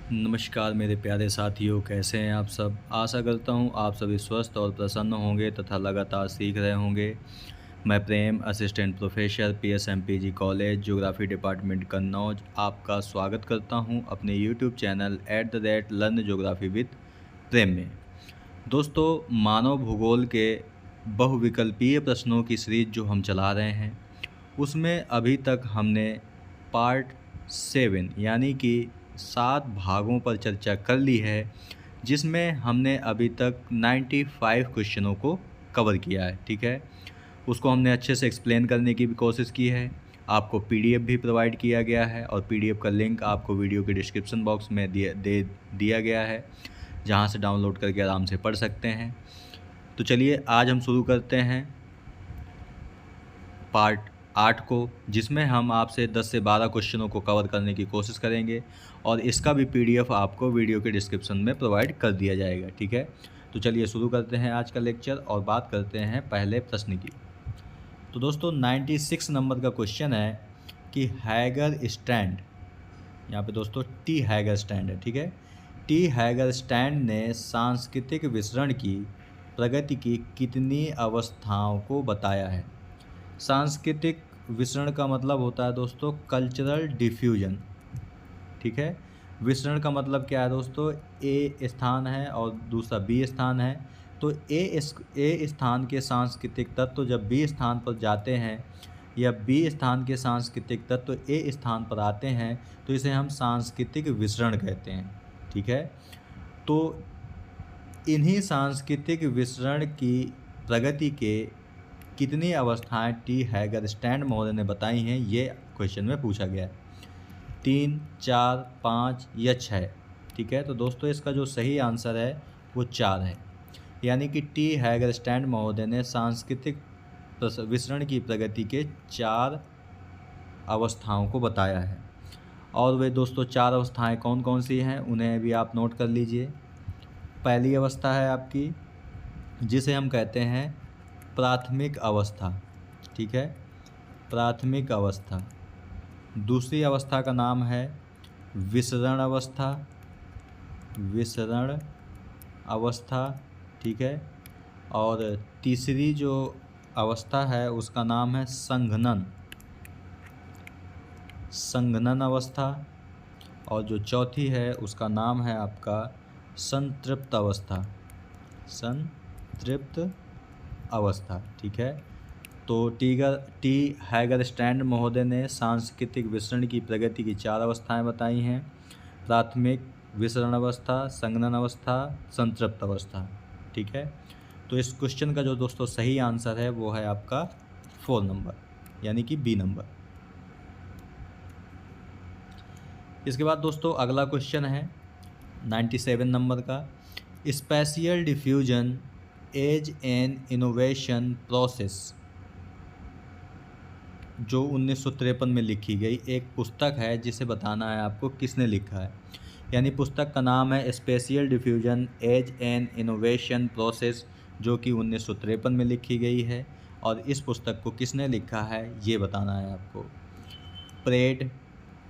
नमस्कार मेरे प्यारे साथियों, कैसे हैं आप सब। आशा करता हूँ आप सभी स्वस्थ और प्रसन्न होंगे तथा लगातार सीख रहे होंगे। मैं Prem, assistant professor, PSMPG college, geography department Kannauj, आपका स्वागत करता हूँ अपने YouTube channel @learn geography with Prem में। दोस्तों, मानव भूगोल के बहुविकल्पीय प्रश्नों की सीरीज जो हम चला रहे हैं, उसमें अभी तक हमने पार्ट 7 यानी कि 7 भागों पर चर्चा कर ली है, जिसमें हमने अभी तक 95 क्वेश्चनों को कवर किया है। ठीक है, उसको हमने अच्छे से एक्सप्लेन करने की भी कोशिश की है। आपको पीडीएफ भी प्रोवाइड किया गया है और पीडीएफ का लिंक आपको वीडियो के डिस्क्रिप्शन बॉक्स में दिया गया है, जहां से डाउनलोड करके आराम से पढ़ सकते हैं। तो चलिए आज हम शुरू करते हैं पार्ट 8 को, जिसमें हम आपसे 10 से 12 क्वेश्चनों को कवर करने की कोशिश करेंगे और इसका भी पीडीएफ आपको वीडियो के डिस्क्रिप्शन में प्रोवाइड कर दिया जाएगा। ठीक है, तो चलिए शुरू करते हैं आज का लेक्चर और बात करते हैं पहले प्रश्न की। तो दोस्तों 96 नंबर का क्वेश्चन है कि हैगर स्टैंड, यहाँ पे दोस्तों टी हैगर स्टैंड है। ठीक है, टी हैगर स्टैंड ने सांस्कृतिक विसरण की प्रगति की कितनी अवस्थाओं को बताया है। सांस्कृतिक विसरण का मतलब होता है दोस्तों कल्चरल डिफ्यूजन। ठीक है, विसरण का मतलब क्या है दोस्तों, ए स्थान है और दूसरा बी स्थान है, तो ए स्थान के सांस्कृतिक तत्व जब बी स्थान पर जाते हैं या बी स्थान के सांस्कृतिक तत्व ए स्थान पर आते हैं तो इसे हम सांस्कृतिक विसरण कहते हैं। ठीक है, तो इन्हीं सांस्कृतिक विसरण की प्रगति के कितनी अवस्थाएं टी हैगर स्टैंड महोदय ने बताई हैं, ये क्वेश्चन में पूछा गया है। 3, 4, 5 या 6। ठीक है, तो दोस्तों इसका जो सही आंसर है वो 4 है, यानी कि टी हैगर स्टैंड महोदय ने सांस्कृतिक विसरण की प्रगति के 4 अवस्थाओं को बताया है। और वे दोस्तों 4 अवस्थाएं कौन कौन सी हैं उन्हें भी आप नोट कर लीजिए। पहली अवस्था है आपकी जिसे हम कहते हैं प्राथमिक अवस्था। ठीक है, प्राथमिक अवस्था। दूसरी अवस्था का नाम है विसरण अवस्था, विसरण अवस्था। ठीक है, और तीसरी जो अवस्था है उसका नाम है संघनन, संघनन अवस्था। और जो चौथी है उसका नाम है आपका संतृप्त अवस्था, संतृप्त अवस्था। ठीक है, तो टी हैगर स्टैंड महोदय ने सांस्कृतिक विसरण की प्रगति की 4 अवस्थाएं बताई हैं। प्राथमिक, विसरण अवस्था, संघनन अवस्था, संतृप्त अवस्था। ठीक है, तो इस क्वेश्चन का जो दोस्तों सही आंसर है वो है आपका 4 नंबर, यानी कि बी नंबर। इसके बाद दोस्तों अगला क्वेश्चन है 97 नंबर का, spatial diffusion as an innovation process, जो 1953 में लिखी गई एक पुस्तक है, जिसे बताना है आपको किसने लिखा है। यानी पुस्तक का नाम है spatial diffusion as an innovation process, जो कि 1953 में लिखी गई है। और इस पुस्तक को किसने लिखा है ये बताना है आपको। प्रेड,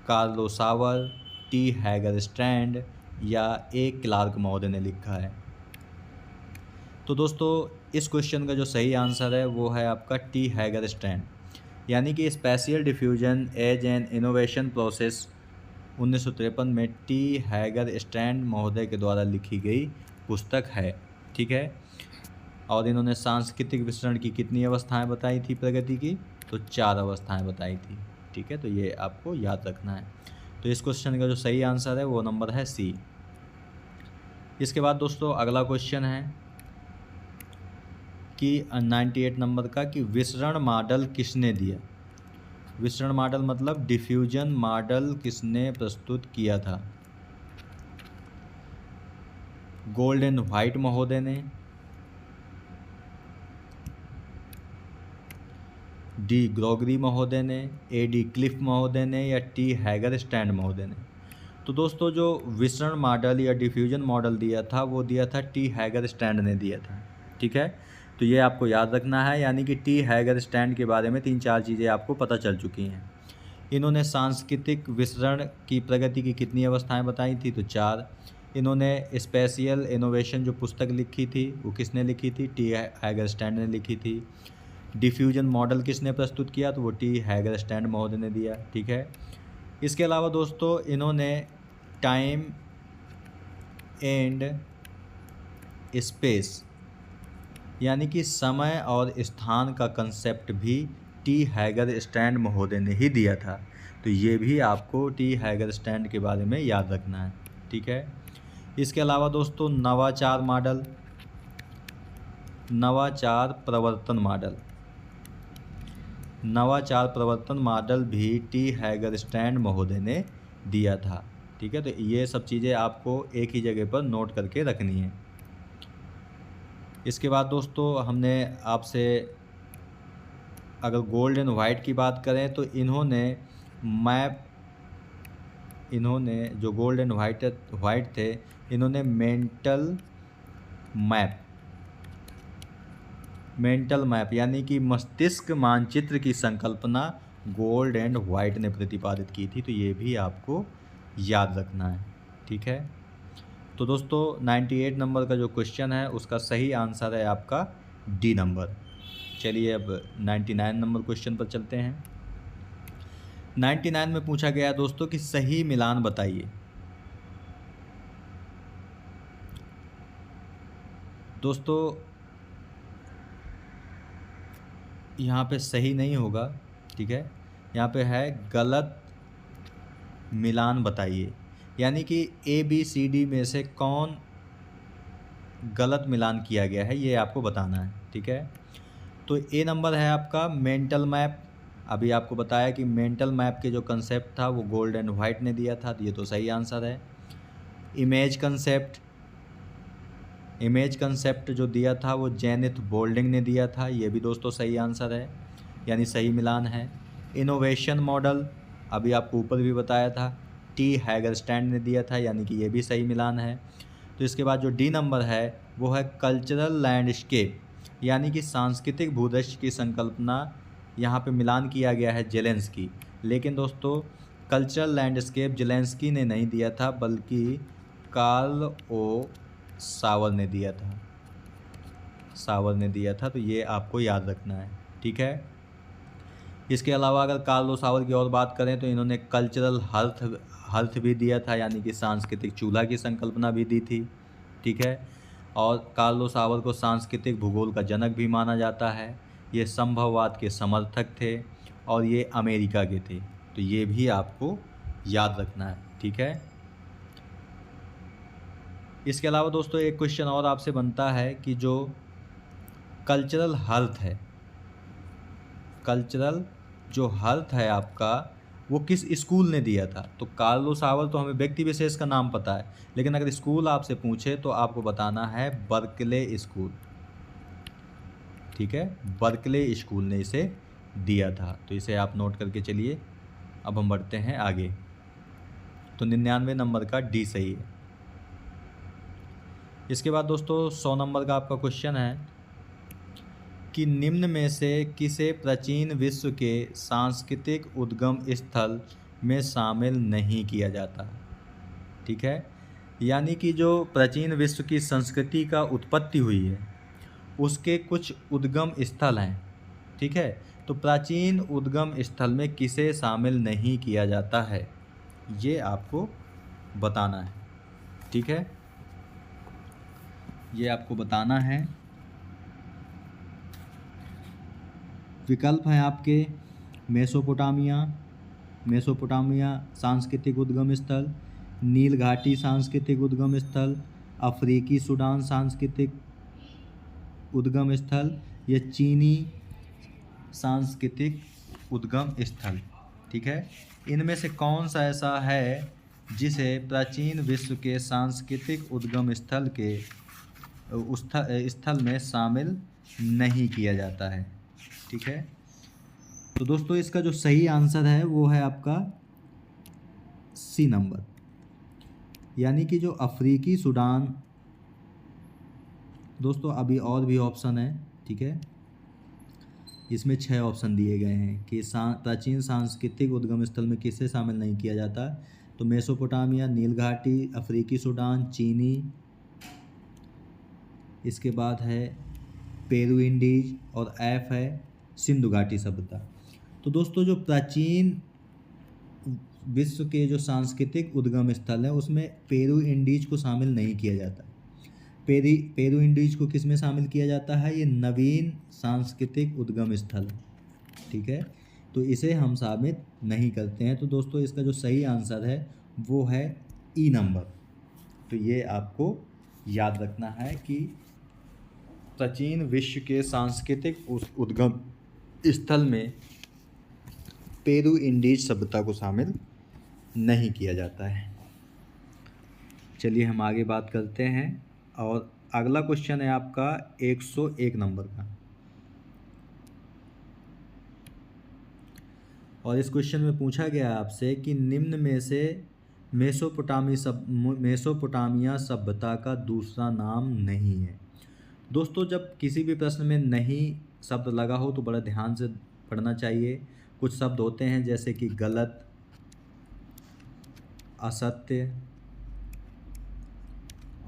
कार्लो सावर, टी हैगर स्टैंड या ए क्लार्क महोदय ने लिखा है। तो दोस्तों इस क्वेश्चन का जो सही आंसर है वो है आपका टी हैगर स्टैंड, यानी कि spatial diffusion as an innovation process 1953 में टी हैगर स्टैंड महोदय के द्वारा लिखी गई पुस्तक है। ठीक है, और इन्होंने सांस्कृतिक विसरण की कितनी अवस्थाएं बताई थी प्रगति की, तो 4 अवस्थाएं बताई थी। ठीक है, तो ये आपको याद रखना है। तो इस क्वेश्चन का जो सही आंसर है वो नंबर है सी। इसके बाद दोस्तों अगला क्वेश्चन है कि 98 नंबर का, कि विसरण मॉडल किसने दिया। विसरण मॉडल मतलब डिफ्यूजन मॉडल किसने प्रस्तुत किया था। गोल्ड एंड व्हाइट महोदय ने, डी ग्रोगरी महोदय ने, ए डी क्लिफ महोदय ने या टी हैगर स्टैंड महोदय ने। तो दोस्तों जो विसरण मॉडल या डिफ्यूजन मॉडल दिया था वो दिया था टी हैगर स्टैंड ने दिया था। ठीक है, तो ये आपको याद रखना है, यानी कि टी हैगर स्टैंड के बारे में 3-4 चीज़ें आपको पता चल चुकी हैं। इन्होंने सांस्कृतिक विसरण की प्रगति की कितनी अवस्थाएं बताई थी? तो 4। इन्होंने स्पेशियल इनोवेशन जो पुस्तक लिखी थी वो किसने लिखी थी? टी हैगरस्टैंड ने लिखी थी। डिफ्यूजन मॉडल किसने प्रस्तुत किया? तो वो टी हैगरस्टैंड महोदय ने दिया। ठीक है। इसके अलावा दोस्तों इन्होंने टाइम एंड स्पेस यानी कि समय और स्थान का कंसेप्ट भी टी हैगरस्टैंड महोदय ने ही दिया था। तो ये भी आपको टी हैगरस्टैंड के बारे में याद रखना है। ठीक है। इसके अलावा दोस्तों नवाचार प्रवर्तन मॉडल भी टी हैगरस्टैंड महोदय ने दिया था। ठीक है। तो ये सब चीज़ें आपको एक ही जगह पर नोट करके रखनी है। इसके बाद दोस्तों हमने आपसे अगर गोल्ड एंड वाइट की बात करें तो इन्होंने जो गोल्ड एंड वाइट थे, इन्होंने मेंटल मैप यानी कि मस्तिष्क मानचित्र की संकल्पना गोल्ड एंड वाइट ने प्रतिपादित की थी। तो ये भी आपको याद रखना है। ठीक है। तो दोस्तों 98 नंबर का जो क्वेश्चन है उसका सही आंसर है आपका डी नंबर। चलिए अब 99 नंबर क्वेश्चन पर चलते हैं। 99 में पूछा गया दोस्तों कि सही मिलान बताइए। दोस्तों यहाँ पे सही नहीं होगा। ठीक है। यहाँ पे है गलत मिलान बताइए, यानी कि ABCD में से कौन गलत मिलान किया गया है ये आपको बताना है। ठीक है। तो ए नंबर है आपका मेंटल मैप। अभी आपको बताया कि मेंटल मैप के जो कंसेप्ट था वो गोल्ड एंड वाइट ने दिया था, तो ये तो सही आंसर है। इमेज कंसेप्ट जो दिया था वो जेनिथ बोल्डिंग ने दिया था, ये भी दोस्तों सही आंसर है, यानी सही मिलान है। इनोवेशन मॉडल अभी आपको ऊपर भी बताया था, टी हैगरस्टैंड ने दिया था, यानी कि ये भी सही मिलान है। तो इसके बाद जो डी नंबर है वो है कल्चरल लैंडस्केप, यानी कि सांस्कृतिक भूदृश्य की संकल्पना, यहाँ पे मिलान किया गया है जेलेंस्की। लेकिन दोस्तों कल्चरल लैंडस्केप जेलेंस्की ने नहीं दिया था बल्कि कार्ल ओ सावर ने दिया था। तो ये आपको याद रखना है। ठीक है। इसके अलावा अगर कार्ल ओ सावर की और बात करें तो इन्होंने कल्चरल हर्थ भी दिया था, यानी कि सांस्कृतिक चूल्हा की संकल्पना भी दी थी। ठीक है। और कार्ल ओ सावर को सांस्कृतिक भूगोल का जनक भी माना जाता है। ये संभववाद के समर्थक थे और ये अमेरिका के थे। तो ये भी आपको याद रखना है। ठीक है। इसके अलावा दोस्तों एक क्वेश्चन और आपसे बनता है कि जो कल्चरल हर्थ है आपका वो किस स्कूल ने दिया था? तो कार्ल ओ सावर तो हमें व्यक्ति विशेष का नाम पता है, लेकिन अगर स्कूल आपसे पूछे तो आपको बताना है बर्कले स्कूल। ठीक है। बर्कले स्कूल ने इसे दिया था, तो इसे आप नोट करके चलिए। अब हम बढ़ते हैं आगे। तो 99 नंबर का डी सही है। इसके बाद दोस्तों 100 नंबर का आपका क्वेश्चन है कि निम्न में से किसे प्राचीन विश्व के सांस्कृतिक उद्गम स्थल में शामिल नहीं किया जाता? ठीक है। यानी कि जो प्राचीन विश्व की संस्कृति का उत्पत्ति हुई है उसके कुछ उद्गम स्थल हैं। ठीक है। तो प्राचीन उद्गम स्थल में किसे शामिल नहीं किया जाता है ये आपको बताना है। ठीक है। ये आपको बताना है। विकल्प हैं आपके मेसोपोटामिया सांस्कृतिक उद्गम स्थल, नील घाटी सांस्कृतिक उद्गम स्थल, अफ्रीकी सूडान सांस्कृतिक उद्गम स्थल या चीनी सांस्कृतिक उद्गम स्थल। ठीक है। इनमें से कौन सा ऐसा है जिसे प्राचीन विश्व के सांस्कृतिक उद्गम स्थल के स्थल में शामिल नहीं किया जाता है? ठीक है। तो दोस्तों इसका जो सही आंसर है वो है आपका सी नंबर, यानी कि जो अफ्रीकी सूडान। दोस्तों अभी और भी ऑप्शन है। ठीक है। इसमें 6 ऑप्शन दिए गए हैं कि प्राचीन सांस्कृतिक उद्गम स्थल में किसे शामिल नहीं किया जाता। तो मेसोपोटामिया, नील घाटी, अफ्रीकी सूडान, चीनी, इसके बाद है पेरू इंडीज और एफ है सिंधु घाटी सभ्यता। तो दोस्तों जो प्राचीन विश्व के जो सांस्कृतिक उद्गम स्थल है उसमें पेरू इंडीज को शामिल नहीं किया जाता। पेरू इंडीज को किस में शामिल किया जाता है? ये नवीन सांस्कृतिक उद्गम स्थल, ठीक है, तो इसे हम शामिल नहीं करते हैं। तो दोस्तों इसका जो सही आंसर है वो है ई नंबर। तो ये आपको याद रखना है कि प्राचीन विश्व के सांस्कृतिक उद्गम स्थल में पेरू इंडीज सभ्यता को शामिल नहीं किया जाता है। चलिए हम आगे बात करते हैं और अगला क्वेश्चन है आपका 101 नंबर का। और इस क्वेश्चन में पूछा गया आपसे कि निम्न में से मेसोपोटामिया सभ्यता का दूसरा नाम नहीं है। दोस्तों जब किसी भी प्रश्न में नहीं शब्द लगा हो तो बड़ा ध्यान से पढ़ना चाहिए। कुछ शब्द होते हैं जैसे कि गलत, असत्य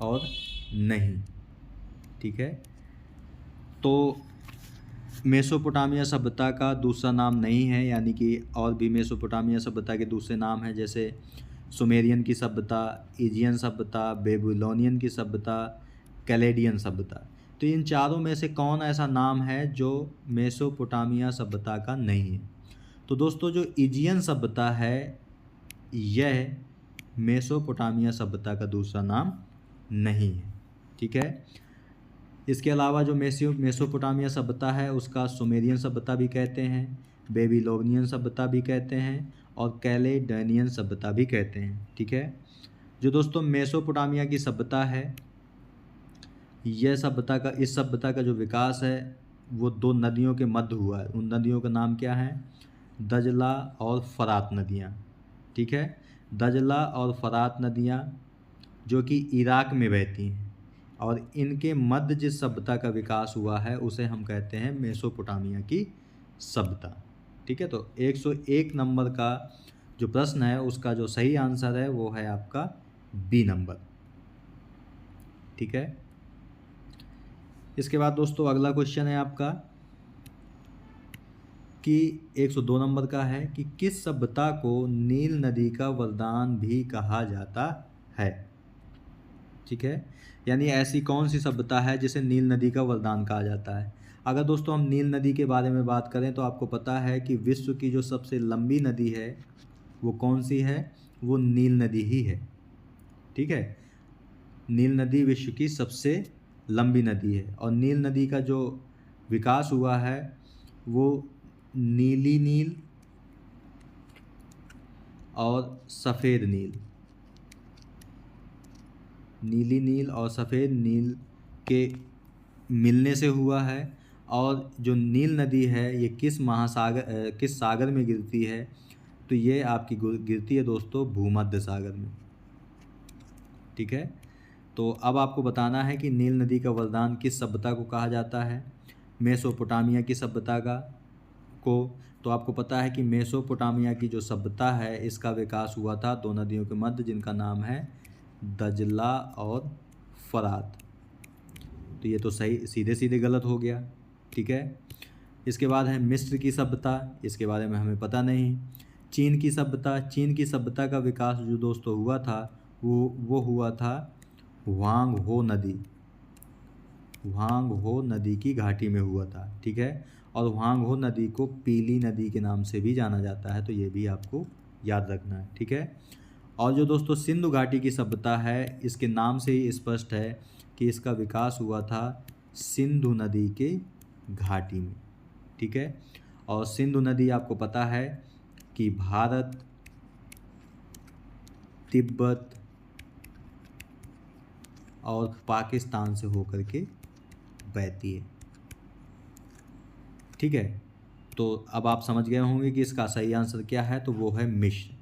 और नहीं, ठीक है। तो मेसोपोटामिया सभ्यता का दूसरा नाम नहीं है, यानी कि और भी मेसोपोटामिया सभ्यता के दूसरे नाम हैं जैसे सुमेरियन की सभ्यता, इजियन सभ्यता, बेबीलोनियन की सभ्यता, कैलेडियन सभ्यता। तो इन चारों में से कौन ऐसा नाम है जो मेसोपोटामिया सभ्यता का नहीं है? तो दोस्तों जो इजियन सभ्यता है यह मेसोपोटामिया सभ्यता का दूसरा नाम नहीं है, ठीक है। इसके अलावा जो मेसोपोटामिया सभ्यता है उसका सुमेरियन सभ्यता भी कहते हैं, बेबीलोनियन सभ्यता भी कहते हैं और कैलेडोनियन सभ्यता भी कहते हैं, ठीक है। जो दोस्तों मेसोपोटामिया की सभ्यता है यह इस सभ्यता का जो विकास है वो दो नदियों के मध्य हुआ है। उन नदियों का नाम क्या है? दजला और फरात नदियाँ, ठीक है। दजला और फरात नदियाँ जो कि इराक में बहती हैं और इनके मध्य जिस सभ्यता का विकास हुआ है उसे हम कहते हैं मेसोपोटामिया की सभ्यता, ठीक है। तो 101 नंबर का जो प्रश्न है उसका जो सही आंसर है वो है आपका बी नंबर, ठीक है। इसके बाद दोस्तों अगला क्वेश्चन है आपका कि 102 नंबर का है कि किस सभ्यता को नील नदी का वरदान भी कहा जाता है, ठीक है। यानी ऐसी कौन सी सभ्यता है जिसे नील नदी का वरदान कहा जाता है? अगर दोस्तों हम नील नदी के बारे में बात करें तो आपको पता है कि विश्व की जो सबसे लंबी नदी है वो कौन सी है? वो नील नदी ही है, ठीक है। नील नदी विश्व की सबसे लंबी नदी है और नील नदी का जो विकास हुआ है वो नीली नील और सफ़ेद नील, नीली नील और सफ़ेद नील के मिलने से हुआ है। और जो नील नदी है ये किस सागर में गिरती है? तो ये आपकी गिरती है दोस्तों भूमध्य सागर में, ठीक है। तो अब आपको बताना है कि नील नदी का वरदान किस सभ्यता को कहा जाता है? मेसोपोटामिया की सभ्यता को। तो आपको पता है कि मेसोपोटामिया की जो सभ्यता है इसका विकास हुआ था दो नदियों के मध्य जिनका नाम है दजला और फरात। तो ये तो सही सीधे सीधे गलत हो गया, ठीक है। इसके बाद है मिस्र की सभ्यता, इसके बारे में हमें पता नहीं। चीन की सभ्यता का विकास जो दोस्तों हुआ था वो हुआ था हुआंग हो नदी की घाटी में हुआ था, ठीक है। और हुआंग हो नदी को पीली नदी के नाम से भी जाना जाता है, तो ये भी आपको याद रखना है, ठीक है। और जो दोस्तों सिंधु घाटी की सभ्यता है इसके नाम से ही स्पष्ट है कि इसका विकास हुआ था सिंधु नदी के घाटी में, ठीक है। और सिंधु नदी आपको पता है कि भारत, तिब्बत और पाकिस्तान से होकर के बहती है, ठीक है। तो अब आप समझ गए होंगे कि इसका सही आंसर क्या है, तो वो है मिस्र।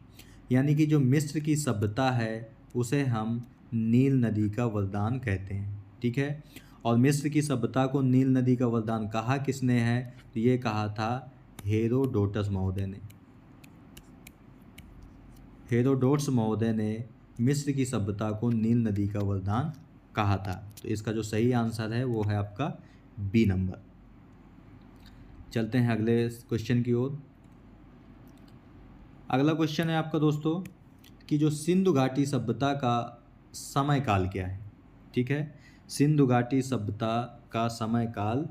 यानी कि जो मिस्र की सभ्यता है उसे हम नील नदी का वरदान कहते हैं, ठीक है। और मिस्र की सभ्यता को नील नदी का वरदान कहा किसने है? तो ये कहा था हेरोडोटस महोदय ने। हेरोडोटस महोदय ने मिस्र की सभ्यता को नील नदी का वरदान कहा था। तो इसका जो सही आंसर है वो है आपका बी नंबर। चलते हैं अगले क्वेश्चन की ओर। अगला क्वेश्चन है आपका दोस्तों कि जो सिंधु घाटी सभ्यता का समय काल क्या है? ठीक है, सिंधु घाटी सभ्यता का समय काल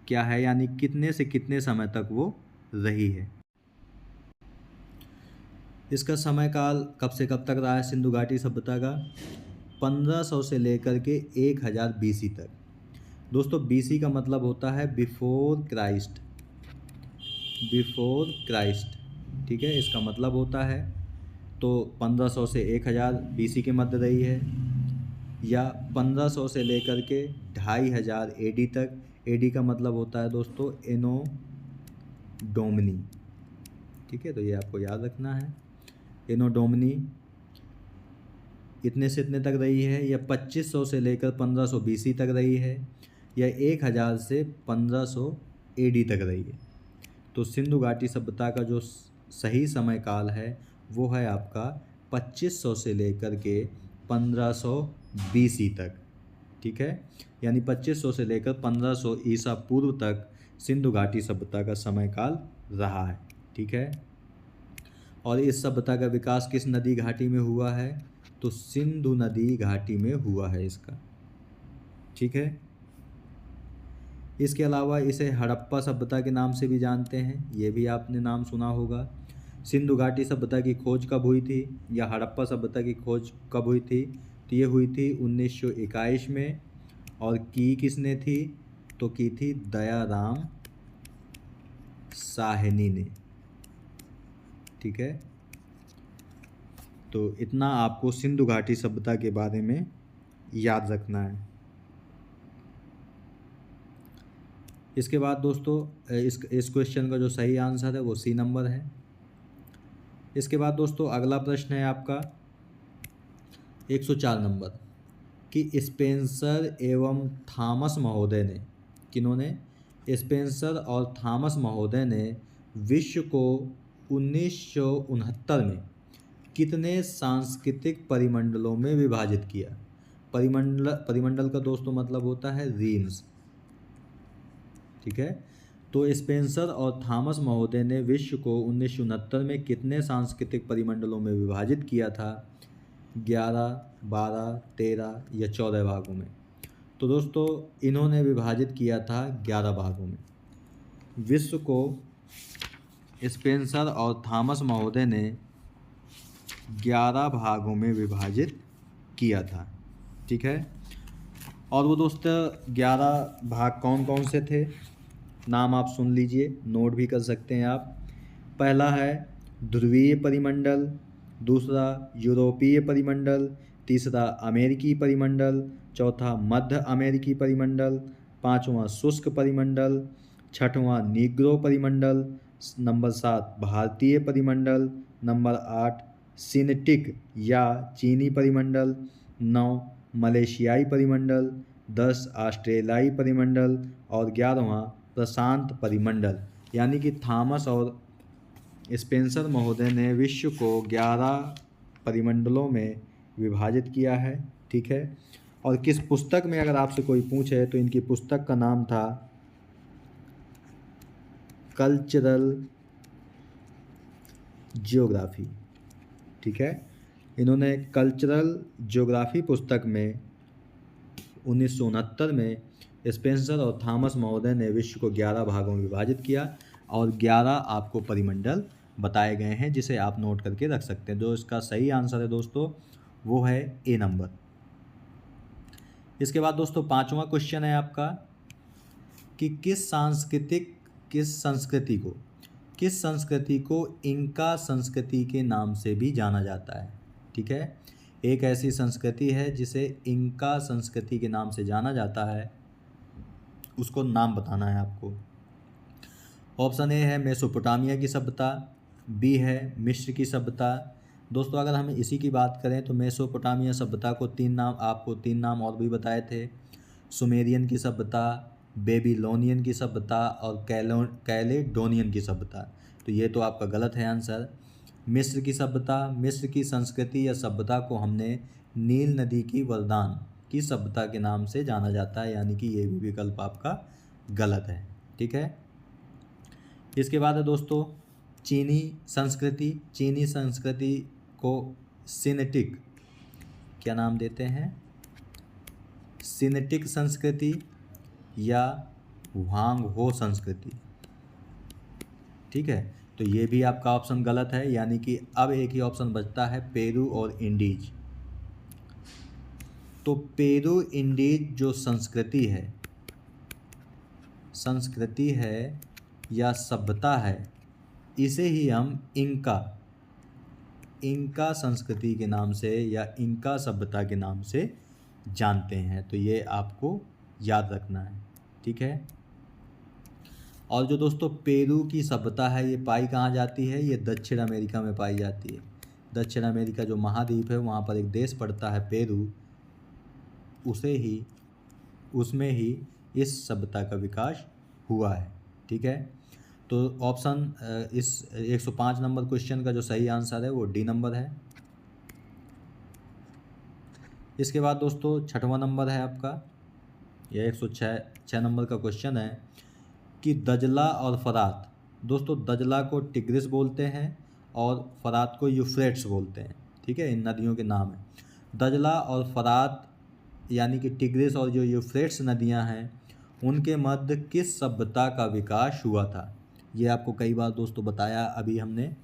क्या है, यानी कितने से कितने समय तक वो रही है? इसका समय काल कब से कब तक रहा है सिंधु घाटी सभ्यता का? 1500 से लेकर के 1000 BC तक। दोस्तों BC का मतलब होता है बिफोर क्राइस्ट, बिफोर क्राइस्ट। ठीक है, इसका मतलब होता है तो 1500 से 1000 BC के मध्य रही है, या 1500 से लेकर के 2500 AD तक। AD का मतलब होता है दोस्तों एनो डोमिनी। ठीक है, तो ये आपको याद रखना है, एनो डोमिनी इतने से इतने तक रही है, या 2500 से लेकर 1500 BC तक रही है, या 1000 से 1500 AD तक रही है। तो सिंधु घाटी सभ्यता का जो सही समय काल है वो है आपका 2500 से लेकर के 1500 BC तक। ठीक है, यानी 2500 से लेकर 1500 ईसा पूर्व तक सिंधु घाटी सभ्यता का समय काल रहा है। ठीक है, और इस सभ्यता का विकास किस नदी घाटी में हुआ है? तो सिंधु नदी घाटी में हुआ है इसका। ठीक है, इसके अलावा इसे हड़प्पा सभ्यता के नाम से भी जानते हैं, ये भी आपने नाम सुना होगा। सिंधु घाटी सभ्यता की खोज कब हुई थी, या हड़प्पा सभ्यता की खोज कब हुई थी? तो ये हुई थी 1921 में, और की किसने थी? तो की थी दयाराम साहनी ने। ठीक है, तो इतना आपको सिंधु घाटी सभ्यता के बारे में याद रखना है। इसके बाद दोस्तों इस क्वेश्चन का जो सही आंसर है वो सी नंबर है। इसके बाद दोस्तों अगला प्रश्न है आपका 104 नंबर कि स्पेंसर एवं थॉमस महोदय ने, किन्होंने? स्पेंसर और थॉमस महोदय ने विश्व को 1969 में कितने सांस्कृतिक परिमंडलों में विभाजित किया? परिमंडल का दोस्तों मतलब होता है रीम्स। ठीक है, तो स्पेंसर और थॉमस महोदय ने विश्व को 1969 में कितने सांस्कृतिक परिमंडलों में विभाजित किया था? 11, 12, 13 या 14 भागों में? तो दोस्तों इन्होंने विभाजित किया था 11 भागों में। विश्व को स्पेंसर और थॉमस महोदय ने 11 भागों में विभाजित किया था। ठीक है, और वो दोस्तों 11 भाग कौन कौन से थे? नाम आप सुन लीजिए, नोट भी कर सकते हैं आप। पहला है ध्रुवीय परिमंडल, दूसरा यूरोपीय परिमंडल, तीसरा अमेरिकी परिमंडल, चौथा मध्य अमेरिकी परिमंडल, पांचवा शुष्क परिमंडल, छठवां नीग्रो परिमंडल, नंबर 7 भारतीय परिमंडल, नंबर 8 सिनेटिक या चीनी परिमंडल, 9 मलेशियाई परिमंडल, 10 ऑस्ट्रेलियाई परिमंडल, और 11वां प्रशांत परिमंडल। यानी कि थॉमस और स्पेंसर महोदय ने विश्व को 11 परिमंडलों में विभाजित किया है। ठीक है, और किस पुस्तक में अगर आपसे कोई पूछे तो इनकी पुस्तक का नाम था कल्चरल जियोग्राफी। ठीक है, इन्होंने कल्चरल जियोग्राफी पुस्तक में 1969 में स्पेंसर और थॉमस महोदय ने विश्व को 11 भागों में विभाजित किया, और 11 आपको परिमंडल बताए गए हैं जिसे आप नोट करके रख सकते हैं। जो इसका सही आंसर है दोस्तों वो है ए नंबर। इसके बाद दोस्तों 5वां क्वेश्चन है आपका कि किस संस्कृति को इंका संस्कृति के नाम से भी जाना जाता है? ठीक है, एक ऐसी संस्कृति है जिसे इंका संस्कृति के नाम से जाना जाता है, उसको नाम बताना है आपको। ऑप्शन ए है मेसोपोटामिया की सभ्यता, बी है मिस्र की सभ्यता। दोस्तों अगर हम इसी की बात करें तो मेसोपोटामिया सभ्यता को आपको तीन नाम और भी बताए थे, सुमेरियन की सभ्यता, बेबीलोनियन की सभ्यता और कैलेडोनियन की सभ्यता। तो ये तो आपका गलत है आंसर। मिस्र की सभ्यता, मिस्र की संस्कृति या सभ्यता को हमने नील नदी की वरदान की सभ्यता के नाम से जाना जाता है, यानी कि ये भी विकल्प आपका गलत है। ठीक है। इसके बाद है दोस्तों चीनी संस्कृति। चीनी संस्कृति को सिनेटिक क्या नाम देते हैं? सिनेटिक संस्कृति या ह्वांग हो संस्कृति। ठीक है, तो ये भी आपका ऑप्शन गलत है, यानी कि अब एक ही ऑप्शन बचता है पेरू और इंडीज। तो पेरू इंडीज जो संस्कृति है या सभ्यता है, इसे ही हम इंका संस्कृति के नाम से या इंका सभ्यता के नाम से जानते हैं। तो ये आपको याद रखना है। ठीक है। और जो दोस्तों पेरू की सभ्यता है, ये पाई कहाँ जाती है? ये दक्षिण अमेरिका में पाई जाती है। दक्षिण अमेरिका जो महाद्वीप है, वहाँ पर एक देश पड़ता है पेरू, उसमें ही इस सभ्यता का विकास हुआ है। ठीक है। तो ऑप्शन इस 105 नंबर क्वेश्चन का जो सही आंसर है वो डी नंबर है। इसके बाद दोस्तों 6वां नंबर है आपका, यह 106 नंबर का क्वेश्चन है कि दजला और फरात। दोस्तों दजला को टिग्रिस बोलते हैं और फरात को यूफ्रेट्स बोलते हैं। ठीक है, इन नदियों के नाम हैं। दजला और फरात यानी कि टिग्रिस और जो यूफ्रेट्स नदियां हैं, उनके मध्य किस सभ्यता का विकास हुआ था? ये आपको कई बार दोस्तों बताया अभी हमने।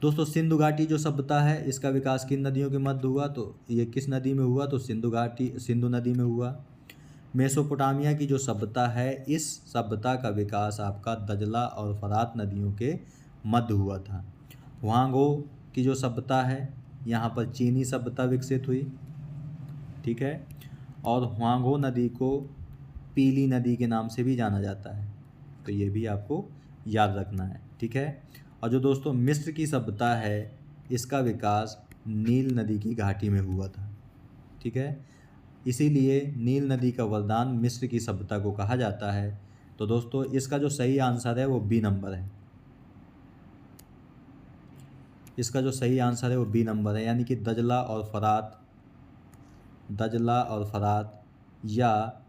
दोस्तों सिंधु घाटी जो सभ्यता है, इसका विकास किन नदियों के मध्य हुआ? तो ये किस नदी में हुआ? तो सिंधु नदी में हुआ। मेसोपोटामिया की जो सभ्यता है, इस सभ्यता का विकास आपका दजला और फरात नदियों के मध्य हुआ था। ह्वांगो की जो सभ्यता है, यहाँ पर चीनी सभ्यता विकसित हुई। ठीक है। और ह्वांगो नदी को पीली नदी के नाम से भी जाना जाता है। तो ये भी आपको याद रखना है। ठीक है। और जो दोस्तों मिस्र की सभ्यता है, इसका विकास नील नदी की घाटी में हुआ था। ठीक है, इसीलिए नील नदी का वरदान मिस्र की सभ्यता को कहा जाता है। तो दोस्तों इसका जो सही आंसर है वो बी नंबर है। इसका जो सही आंसर है वो बी नंबर है, यानी कि दजला और फरात या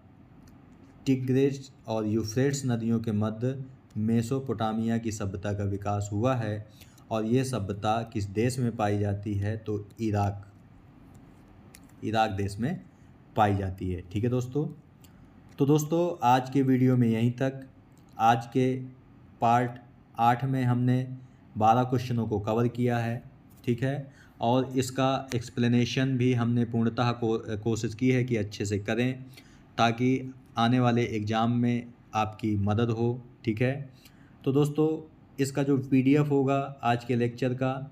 टिग्रिस और यूफ्रेट्स नदियों के मध्य मेसोपोटामिया की सभ्यता का विकास हुआ है। और ये सभ्यता किस देश में पाई जाती है? तो इराक देश में पाई जाती है। ठीक है दोस्तों। तो दोस्तों आज के वीडियो में यहीं तक। आज के पार्ट 8 में हमने 12 क्वेश्चनों को कवर किया है। ठीक है, और इसका एक्सप्लेनेशन भी हमने पूर्णतः कोशिश की है कि अच्छे से करें, ताकि आने वाले एग्ज़ाम में आपकी मदद हो। ठीक है। तो दोस्तों इसका जो PDF होगा आज के लेक्चर का,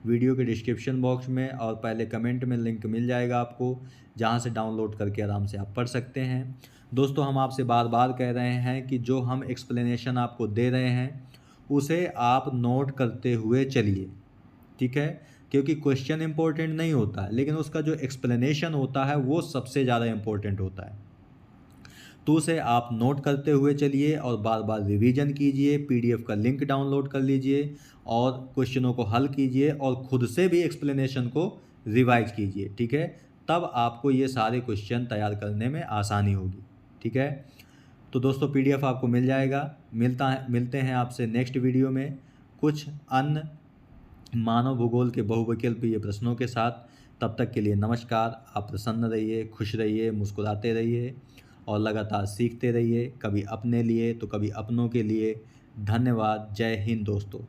वीडियो के डिस्क्रिप्शन बॉक्स में और पहले कमेंट में लिंक मिल जाएगा आपको, जहां से डाउनलोड करके आराम से आप पढ़ सकते हैं। दोस्तों हम आपसे बार बार कह रहे हैं कि जो हम एक्सप्लेनेशन आपको दे रहे हैं उसे आप नोट करते हुए चलिए। ठीक है, क्योंकि क्वेश्चन इंपॉर्टेंट नहीं होता है, लेकिन उसका जो एक्सप्लेनेशन होता है वो सबसे ज़्यादा इम्पोर्टेंट होता है। तो उसे आप नोट करते हुए चलिए और बार बार रिवीजन कीजिए। PDF का लिंक डाउनलोड कर लीजिए और क्वेश्चनों को हल कीजिए और खुद से भी एक्सप्लेनेशन को रिवाइज कीजिए। ठीक है, तब आपको ये सारे क्वेश्चन तैयार करने में आसानी होगी। ठीक है, तो दोस्तों PDF आपको मिल जाएगा। मिलते हैं आपसे नेक्स्ट वीडियो में कुछ अन्य मानव भूगोल के बहुविकल्पीय प्रश्नों के साथ। तब तक के लिए नमस्कार। आप प्रसन्न रहिए, खुश रहिए, मुस्कुराते रहिए और लगातार सीखते रहिए, कभी अपने लिए तो कभी अपनों के लिए। धन्यवाद। जय हिंद दोस्तों।